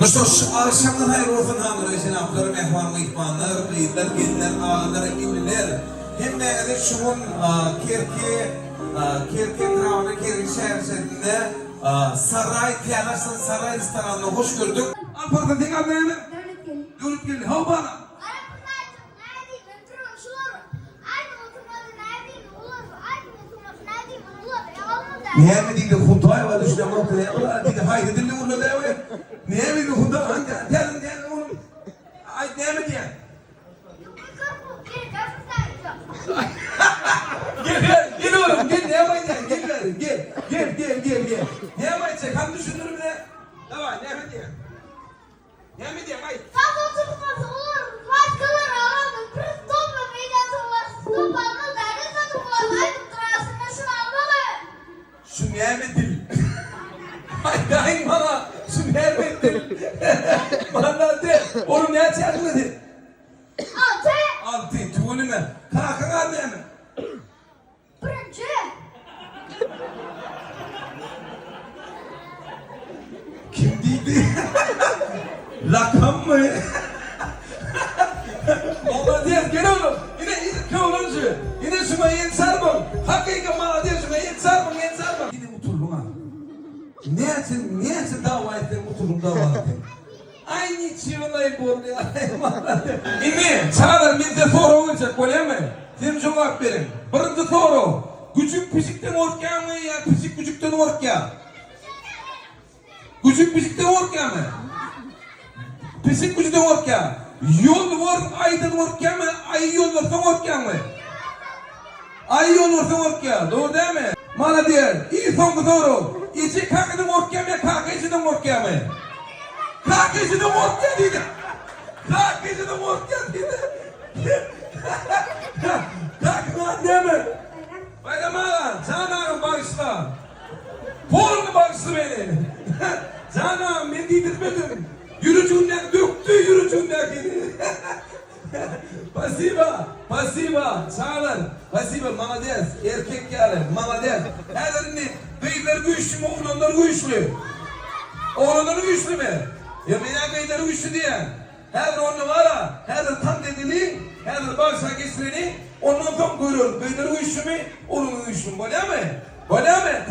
Dostlar, akşamdan hayırlı olsun hamdülillah cenapları, mehman mehmanlar, kıyıtlar, gelinler, ağalar, eminliler. Hem de şunun Kerke Krav'ın Kerke şehirlerinde saray, Tiyanas'ın saray restoranına hoş gördük. Alpar'da tek anlayın mı? Dönüp gelin. Hava bana. Niye mi dedi Huday var işte ama dedi haydi dilli vurma devi. Niye mi dedi Huday hangi gelin oğlum. Ay niye mi diye? Gel oğlum gel ne yapacaksın gel. Ne yapacaksın kan düşünürüm ne? Tamam ne mi diye? Ne mi diye ay? Tam oturmaz olur. Başkaları alalım. Kırık topla meydan toplarsın. Toplanma derdi satılmaz. Ay tutturasın. Şunu almalı. Şu nimetin. Ay daim bana şu nimetin. Bana de. Oğlum ne açacaksın dedi. Altı. Tuğulüme. Kalkın anneme. Birinci. Kim değildi? Rakam mı? Vallahi diye gel oğlum. Yine oğlum şu. Yine şuna yen sarmam. Hakikaten bana diye şuna yen sarmam. Yine oturdum ha. Ne etsin dava ettim oturdum dava ettim. Aynı çiğnayı bol ya. İnni çağlar bizde soru olacak öyle mi? Sen cevap verin. Birinci soru. Küçük pişikten orkya mı ya? Pişik küçükten orkya. Küçük pişikten orkya mı? Pişik küçükten orkya. Yol var aydan orkya mı? Ay yol varsa orkya mı? Ay yol varsa orkya. Doğru değil mi? Bana diyor. İyi son soru. İçi kakıdan orkya mı? Kaka içinden orkya mı? Kaka içinden orkya dedi. Kaka içinden orkya dedi. Kaka değil mi? Bayram ağa, canım bağışla. Pornu bağışla beni. Canım ben dedirmedim. Yürücüğünden döktü yürücüğündekini. Pasiba, çağlar. Pasiba, malades, erkek yani, malades. Herlerini, beyler güçlü mü, oğlanlar güçlü. Oğlanlar güçlü mü? Ya benim beyler güçlü diye. Her onu var ha, her tam dediğini, her bağışla geçireni, ondan tam görüyorum. Beyler güçlü mü, oğlanlar güçlü mü? Böyle mi?